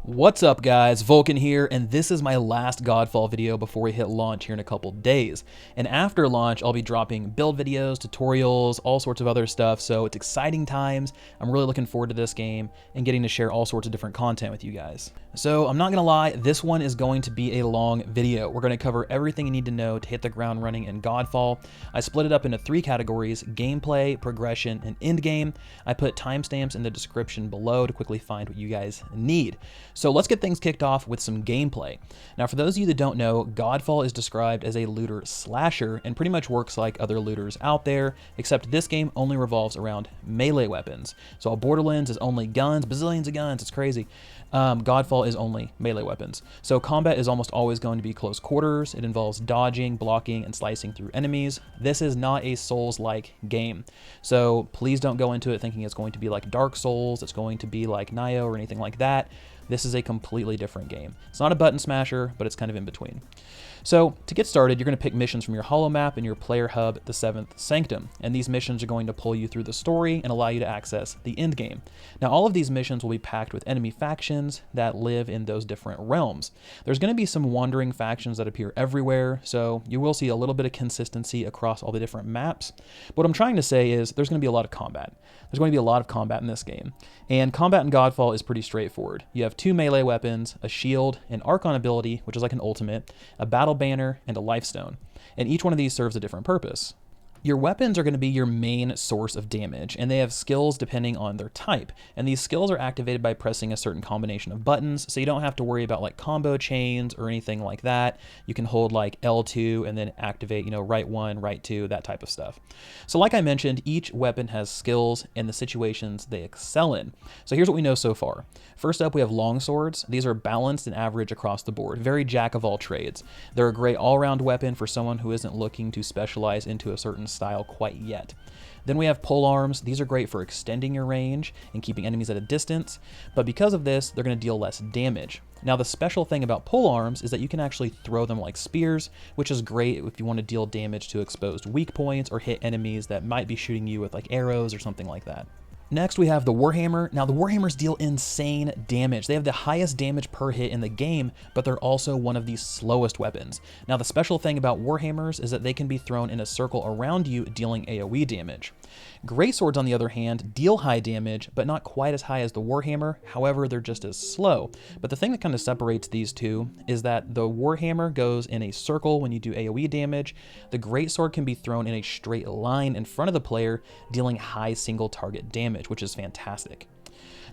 What's up guys, Vulkan here, and this is my last Godfall video before we hit launch here in a couple days. And after launch, I'll be dropping build videos, tutorials, all sorts of other stuff, so it's exciting times. I'm really looking forward to this game and getting to share all sorts of different content with you guys. So I'm not gonna lie, this one is going to be a long video. We're gonna cover everything you need to know to hit the ground running in Godfall. I split it up into 3 categories: gameplay, progression, and endgame. I put timestamps in the description below to quickly find what you guys need. So let's get things kicked off with some gameplay. Now, for those of you that don't know, Godfall is described as a looter slasher and pretty much works like other looters out there, except this game only revolves around melee weapons. So while Borderlands is only guns, bazillions of guns, it's crazy. Godfall is only melee weapons. So combat is almost always going to be close quarters. It involves dodging, blocking, and slicing through enemies. This is not a Souls-like game. So please don't go into it thinking it's going to be like Dark Souls, it's going to be like Nioh or anything like that. This is a completely different game. It's not a button smasher, but it's kind of in between. So to get started, you're going to pick missions from your holo map and your player hub, the 7th Sanctum. And these missions are going to pull you through the story and allow you to access the end game. Now, all of these missions will be packed with enemy factions that live in those different realms. There's going to be some wandering factions that appear everywhere, so you will see a little bit of consistency across all the different maps. But what I'm trying to say is there's going to be a lot of combat. There's going to be a lot of combat in this game. And combat in Godfall is pretty straightforward. You have 2 melee weapons, a shield, an Archon ability, which is like an ultimate, a battle banner, and a life stone. And each one of these serves a different purpose. Your weapons are going to be your main source of damage, and they have skills depending on their type. And these skills are activated by pressing a certain combination of buttons, so you don't have to worry about like combo chains or anything like that. You can hold like L2 and then activate, right 1, right 2, that type of stuff. So like I mentioned, each weapon has skills and the situations they excel in. So here's what we know so far. First up, we have long swords. These are balanced and average across the board, very jack of all trades. They're a great all-around weapon for someone who isn't looking to specialize into a certain style quite yet. Then we have pole arms. These are great for extending your range and keeping enemies at a distance, but because of this, they're going to deal less damage. Now, the special thing about pole arms is that you can actually throw them like spears, which is great if you want to deal damage to exposed weak points or hit enemies that might be shooting you with like arrows or something like that. Next, we have the Warhammer. Now, the Warhammers deal insane damage. They have the highest damage per hit in the game, but they're also one of the slowest weapons. Now, the special thing about Warhammers is that they can be thrown in a circle around you, dealing AoE damage. Great swords, on the other hand, deal high damage, but not quite as high as the Warhammer. However, they're just as slow. But the thing that kind of separates these two is that the Warhammer goes in a circle when you do AoE damage. The great sword can be thrown in a straight line in front of the player, dealing high single target damage, which is fantastic.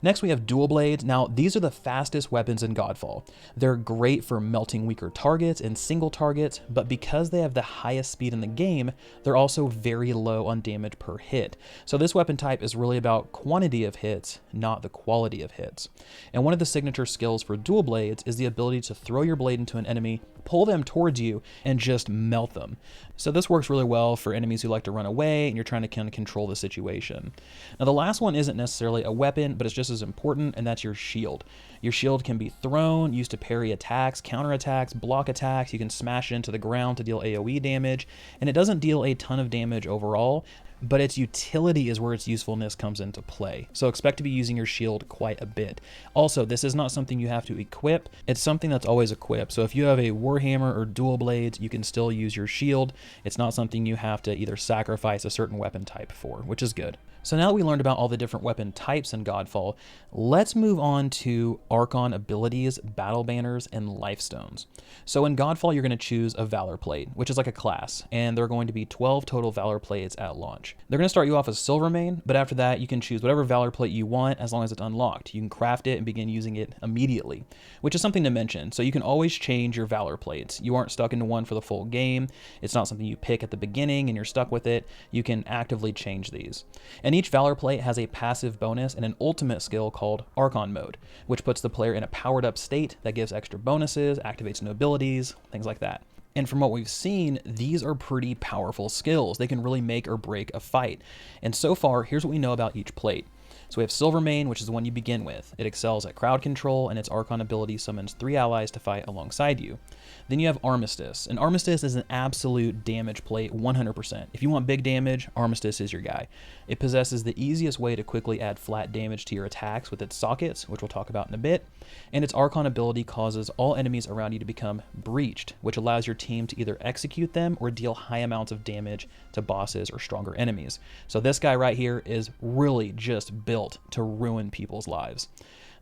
Next, we have dual blades. Now, these are the fastest weapons in Godfall. They're great for melting weaker targets and single targets, but because they have the highest speed in the game, they're also very low on damage per hit. So this weapon type is really about quantity of hits, not the quality of hits. And one of the signature skills for dual blades is the ability to throw your blade into an enemy, pull them towards you, and just melt them. So this works really well for enemies who like to run away and you're trying to kind of control the situation. Now, the last one isn't necessarily a weapon, but it's just as important, and that's your shield. Your shield can be thrown, used to parry attacks, counter attacks, block attacks. You can smash it into the ground to deal AoE damage, and it doesn't deal a ton of damage overall, but its utility is where its usefulness comes into play. So expect to be using your shield quite a bit. Also, this is not something you have to equip. It's something that's always equipped. So if you have a Warhammer or dual blades, you can still use your shield. It's not something you have to either sacrifice a certain weapon type for, which is good. So now that we learned about all the different weapon types in Godfall, let's move on to Archon abilities, battle banners, and life stones. So in Godfall, you're going to choose a Valor plate, which is like a class, and there are going to be 12 total Valor plates at launch. They're going to start you off as Silvermane, but after that, you can choose whatever Valor plate you want as long as it's unlocked. You can craft it and begin using it immediately, which is something to mention. So you can always change your Valor plates. You aren't stuck into one for the full game. It's not something you pick at the beginning and you're stuck with it. You can actively change these. And each Valor plate has a passive bonus and an ultimate skill called Archon mode, which puts the player in a powered up state that gives extra bonuses, activates new abilities, things like that. And from what we've seen, these are pretty powerful skills. They can really make or break a fight. And so far, here's what we know about each plate. So we have Silvermane, which is the one you begin with. It excels at crowd control, and its Archon ability summons 3 allies to fight alongside you. Then you have Armistice, and Armistice is an absolute damage plate 100%. If you want big damage, Armistice is your guy. It possesses the easiest way to quickly add flat damage to your attacks with its sockets, which we'll talk about in a bit, and its Archon ability causes all enemies around you to become breached, which allows your team to either execute them or deal high amounts of damage to bosses or stronger enemies. So this guy right here is really just built to ruin people's lives.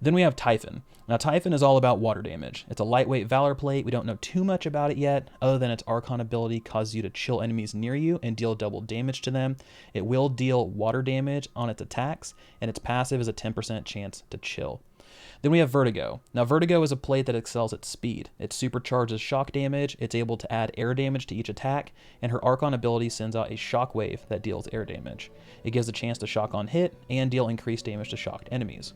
Then we have Typhon. Now Typhon is all about water damage. It's a lightweight Valor plate. We don't know too much about it yet, other than its Archon ability causes you to chill enemies near you and deal double damage to them. It will deal water damage on its attacks, and its passive is a 10% chance to chill. Then we have Vertigo. Now Vertigo is a plate that excels at speed. It supercharges shock damage, it's able to add air damage to each attack, and her Archon ability sends out a shock wave that deals air damage. It gives a chance to shock on hit and deal increased damage to shocked enemies.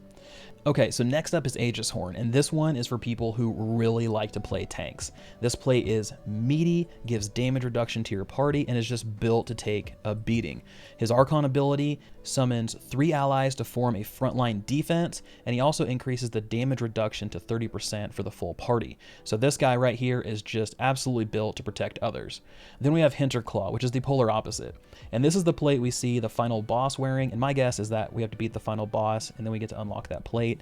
Okay, so next up is Aegis Horn, and this one is for people who really like to play tanks. This plate is meaty, gives damage reduction to your party, and is just built to take a beating. His Archon ability summons 3 allies to form a frontline defense, and he also increases the damage reduction to 30% for the full party. So this guy right here is just absolutely built to protect others. Then we have Hinterclaw, which is the polar opposite. And this is the plate we see the final boss wearing, and my guess is that we have to beat the final boss, and then we get to unlock that plate.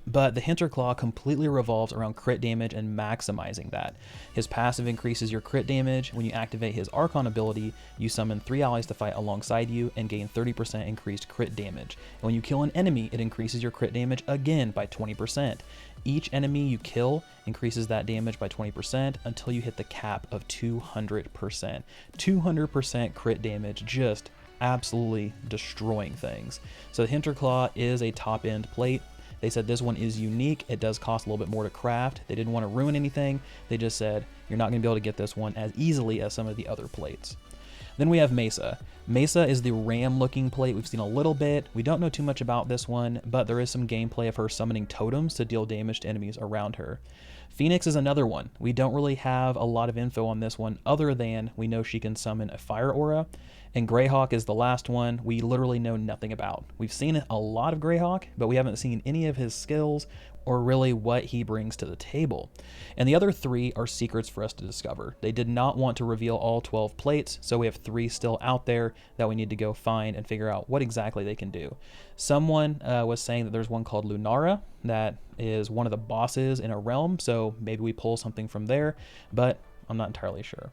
But the Hinterclaw completely revolves around crit damage and maximizing that. His passive increases your crit damage. When you activate his Archon ability, you summon 3 allies to fight alongside you and gain 30% increased crit damage. And when you kill an enemy, it increases your crit damage again by 20%. Each enemy you kill increases that damage by 20% until you hit the cap of 200%. 200% crit damage, just absolutely destroying things. So the Hinterclaw is a top-end plate. They said this one is unique. It does cost a little bit more to craft. They didn't want to ruin anything. They just said you're not going to be able to get this one as easily as some of the other plates. Then we have Mesa. Mesa is the ram-looking plate. We've seen a little bit. We don't know too much about this one, but there is some gameplay of her summoning totems to deal damage to enemies around her. Phoenix is another one. We don't really have a lot of info on this one other than we know she can summon a fire aura. And Greyhawk is the last one we literally know nothing about. We've seen a lot of Greyhawk, but we haven't seen any of his skills or really what he brings to the table. And the other 3 are secrets for us to discover. They did not want to reveal all 12 plates, so we have 3 still out there that we need to go find and figure out what exactly they can do. Someone was saying that there's one called Lunara that is one of the bosses in a realm, so maybe we pull something from there, but I'm not entirely sure.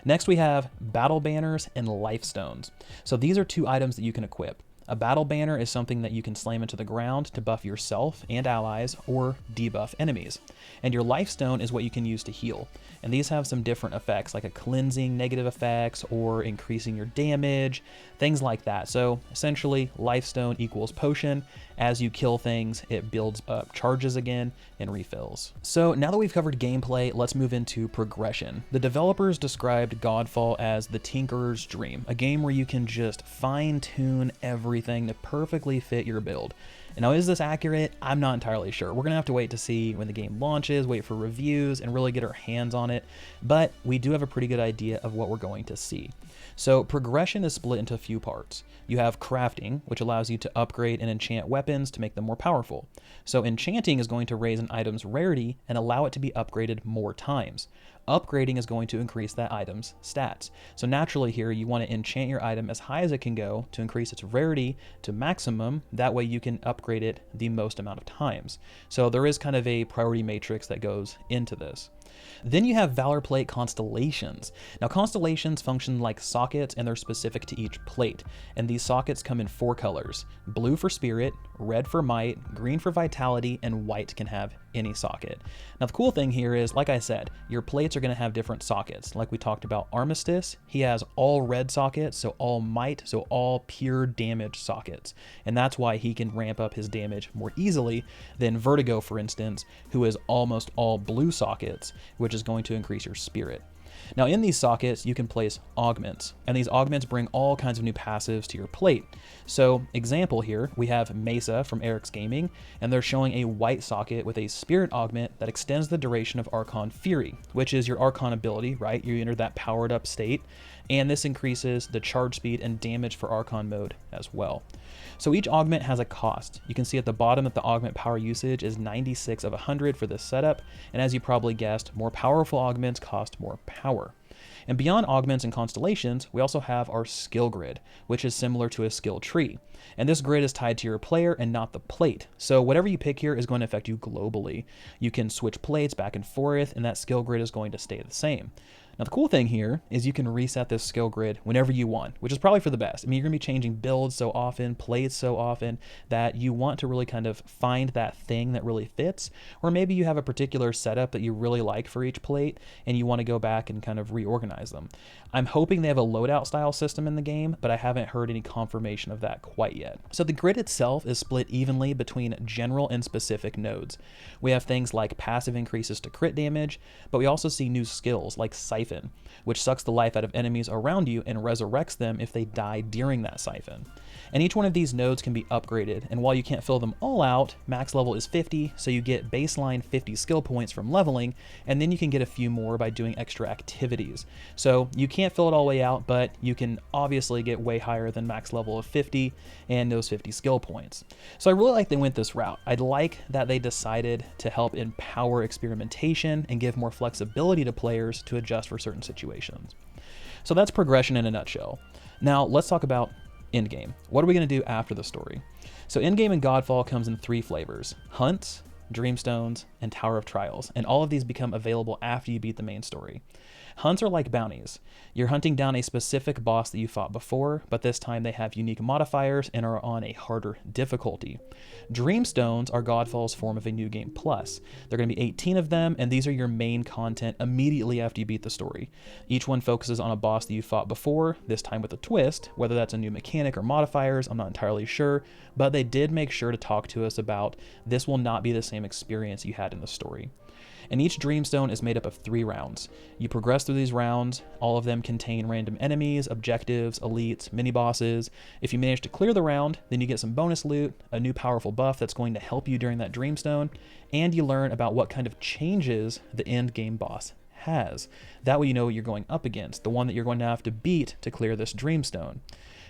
Next we have battle banners and life stones. So these are 2 items that you can equip. A battle banner is something that you can slam into the ground to buff yourself and allies or debuff enemies. And your life stone is what you can use to heal. And these have some different effects, like a cleansing negative effects or increasing your damage, things like that. So essentially, life stone equals potion. As you kill things, it builds up charges again and refills. So now that we've covered gameplay, let's move into progression. The developers described Godfall as the tinkerer's dream, a game where you can just fine-tune everything to perfectly fit your build. And now, is this accurate? I'm not entirely sure. We're gonna have to wait to see when the game launches, wait for reviews, and really get our hands on it, but we do have a pretty good idea of what we're going to see. So progression is split into a few parts. You have crafting, which allows you to upgrade and enchant weapons to make them more powerful. So enchanting is going to raise an item's rarity and allow it to be upgraded more times. Upgrading is going to increase that item's stats. So naturally here, you want to enchant your item as high as it can go to increase its rarity to maximum. That way you can upgrade it the most amount of times. So there is kind of a priority matrix that goes into this. Then you have Valor Plate constellations. Now constellations function like sockets and they're specific to each plate. And these sockets come in 4 colors: blue for spirit, red for might, green for vitality, and white can have any socket. Now the cool thing here is, like I said, your plates are going to have different sockets. Like we talked about Armistice, he has all red sockets, so all might, so all pure damage sockets. And that's why he can ramp up his damage more easily than Vertigo, for instance, who is almost all blue sockets, which is going to increase your spirit. Now in these sockets, you can place augments, and these augments bring all kinds of new passives to your plate. So example here, we have Mesa from Eric's Gaming, and they're showing a white socket with a spirit augment that extends the duration of Archon Fury, which is your Archon ability, right? You enter that powered up state, and this increases the charge speed and damage for Archon mode as well. So each augment has a cost. You can see at the bottom that the augment power usage is 96 of 100 for this setup, and as you probably guessed, more powerful augments cost more power. And beyond augments and constellations, we also have our skill grid, which is similar to a skill tree. And this grid is tied to your player and not the plate. So whatever you pick here is going to affect you globally. You can switch plates back and forth, and that skill grid is going to stay the same. Now, the cool thing here is you can reset this skill grid whenever you want, which is probably for the best. I mean, you're going to be changing builds so often, plays so often, that you want to really kind of find that thing that really fits. Or maybe you have a particular setup that you really like for each plate, and you want to go back and kind of reorganize them. I'm hoping they have a loadout style system in the game, but I haven't heard any confirmation of that quite yet. So the grid itself is split evenly between general and specific nodes. We have things like passive increases to crit damage, but we also see new skills like Siphon, which sucks the life out of enemies around you and resurrects them if they die during that siphon. And each one of these nodes can be upgraded, and while you can't fill them all out, max level is 50, so you get baseline 50 skill points from leveling, and then you can get a few more by doing extra activities. So you can't fill it all the way out, but you can obviously get way higher than max level of 50 and those 50 skill points. So I really like they went this route. I'd like that they decided to help empower experimentation and give more flexibility to players to adjust for certain situations. So that's progression in a nutshell. Now let's talk about Endgame. What are we going to do after the story? So Endgame in Godfall comes in 3 flavors: Hunts, Dreamstones, and Tower of Trials, and all of these become available after you beat the main story. Hunts are like bounties. You're hunting down a specific boss that you fought before, but this time they have unique modifiers and are on a harder difficulty. Dreamstones are Godfall's form of a new game plus. There are going to be 18 of them, and these are your main content immediately after you beat the story. Each one focuses on a boss that you fought before, this time with a twist. Whether that's a new mechanic or modifiers, I'm not entirely sure, but they did make sure to talk to us about this will not be the same experience you had in the story. And each Dreamstone is made up of 3 rounds. You progress through these rounds. All of them contain random enemies, objectives, elites, mini-bosses. If you manage to clear the round, then you get some bonus loot, a new powerful buff that's going to help you during that Dreamstone, and you learn about what kind of changes the end game boss has. That way you know what you're going up against, the one that you're going to have to beat to clear this Dreamstone.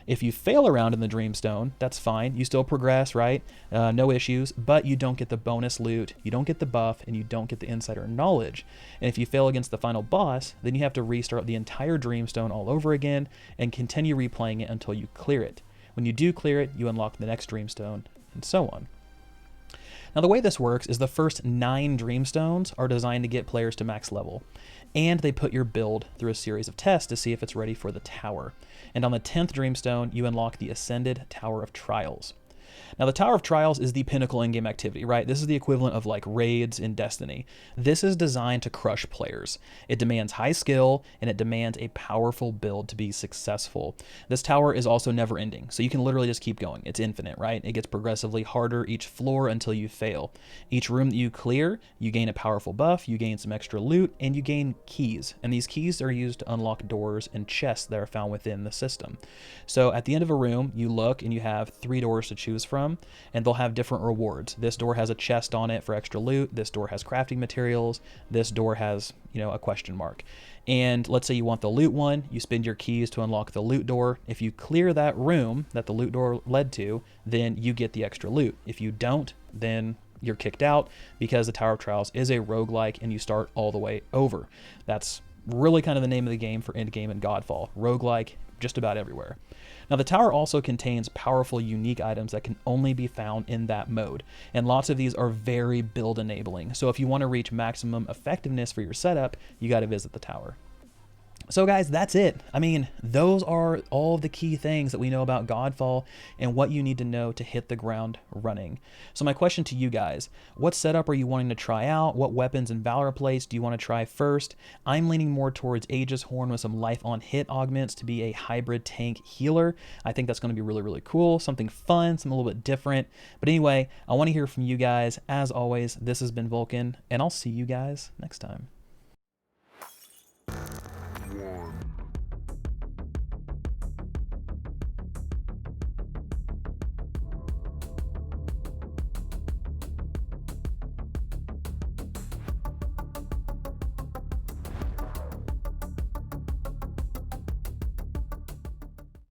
If you fail around in the Dreamstone, that's fine. You still progress, right? No issues, but you don't get the bonus loot, you don't get the buff, and you don't get the insider knowledge. And if you fail against the final boss, then you have to restart the entire Dreamstone all over again and continue replaying it until you clear it. When you do clear it, you unlock the next Dreamstone, and so on. Now the way this works is the first 9 Dreamstones are designed to get players to max level, and they put your build through a series of tests to see if it's ready for the tower. And on the 10th Dreamstone, you unlock the Ascended Tower of Trials. Now the Tower of Trials is the pinnacle in-game activity, right? This is the equivalent of like raids in Destiny. This is designed to crush players. It demands high skill, and it demands a powerful build to be successful. This tower is also never ending, so you can literally just keep going. It's infinite, right? It gets progressively harder each floor until you fail. Each room that you clear, you gain a powerful buff, you gain some extra loot, and you gain keys. And these keys are used to unlock doors and chests that are found within the system. So at the end of a room, you look and you have 3 doors to choose from, and they'll have different rewards. This door has a chest on it for extra loot. This door has crafting materials. This door has, a question mark. And let's say you want the loot one, you spend your keys to unlock the loot door. If you clear that room that the loot door led to, then you get the extra loot. If you don't, then you're kicked out, because the Tower of Trials is a roguelike and you start all the way over. That's really kind of the name of the game for Endgame and Godfall. Roguelike, just about everywhere. Now the tower also contains powerful unique items that can only be found in that mode, and lots of these are very build enabling. So if you want to reach maximum effectiveness for your setup, you got to visit the tower. So guys, that's it. I mean, those are all the key things that we know about Godfall and what you need to know to hit the ground running. So my question to you guys, what setup are you wanting to try out? What weapons and Valor plates do you want to try first? I'm leaning more towards Aegis Horn with some life on hit augments to be a hybrid tank healer. I think that's going to be really, really cool. Something fun, something a little bit different. But anyway, I want to hear from you guys. As always, this has been Vulkan, and I'll see you guys next time.